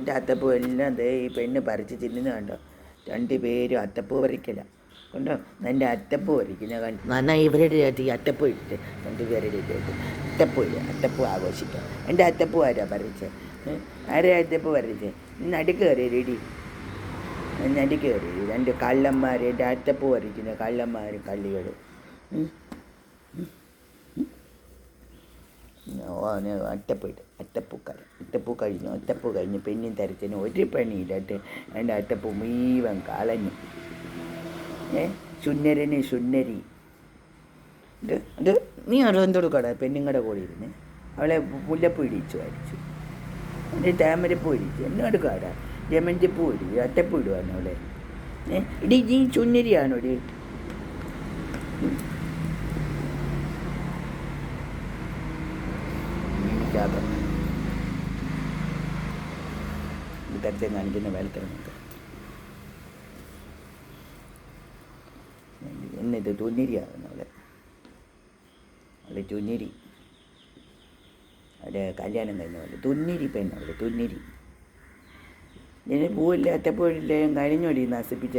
എൻ്റെ അത്തപ്പൂ എല്ലാം ദേ ഈ പെണ്ണ് പറിച്ച് തിന്നുന്ന കണ്ടോ. 2 പേരും അത്തപ്പൂ പറിക്കല കണ്ടോ. എൻ്റെ അത്തപ്പൂ പറിക്കുന്ന നന്നായി ഇവരുടെ ഈ അത്തപ്പൂ ഇട്ട് 2 പേരുടെ ഇട്ട് അത്തപ്പൂ ഇല്ല, അത്തപ്പൂ ആഘോഷിക്കാം. എൻ്റെ അത്തപ്പൂ ആരാ പറിച്ചത്? ആരാ അത്തപ്പൂ പറിച്ചത്? നടുക്ക് കയറി റെഡി, നടുക്ക് കയറി 2 കള്ളന്മാർ എൻ്റെ അത്തപ്പൂ പറിക്കുന്ന കള്ളന്മാർ കള്ളികൾ. അത്തപ്പൂ കഴിഞ്ഞ് പെണ്ണിൻ തരത്തിന് ഒരു പണിയില്ലാട്ട് എൻ്റെ അത്തപ്പൂ മുഴുവൻ കളഞ്ഞു. സുന്നരി ഇത് നീ എന്തോട് കട പെണ്ണുങ്ങളുടെ കൂടെ ഇരുന്ന് അവളെ മുല്ലപ്പൂ ഇടിച്ചു അടിച്ചു, എൻ്റെ താമരപ്പൂ ഇടിച്ചു. എന്നോട് കട ജമന്തിപ്പൂ ഇടിച്ചു, അത്തപ്പൂ ഇടുവാണ് അവളെ. ഇടി നീ സുന്നരിയാണോ ഒരു ഇതരത്തെ കാണിക്കുന്ന വേലത്തരമുണ്ട്. എന്നിത് തുന്നിരിയാകുന്നു അവളെ തുന്നിരി, അവിടെ കല്യാണം കഴിഞ്ഞ പോലെ തുന്നിരി പെണ്ണ്, അവളെ തുന്നിരി. ഞാൻ പൂവില്ല അത്തപ്പൂവില്ല കഴിഞ്ഞോടി നശിപ്പിച്ച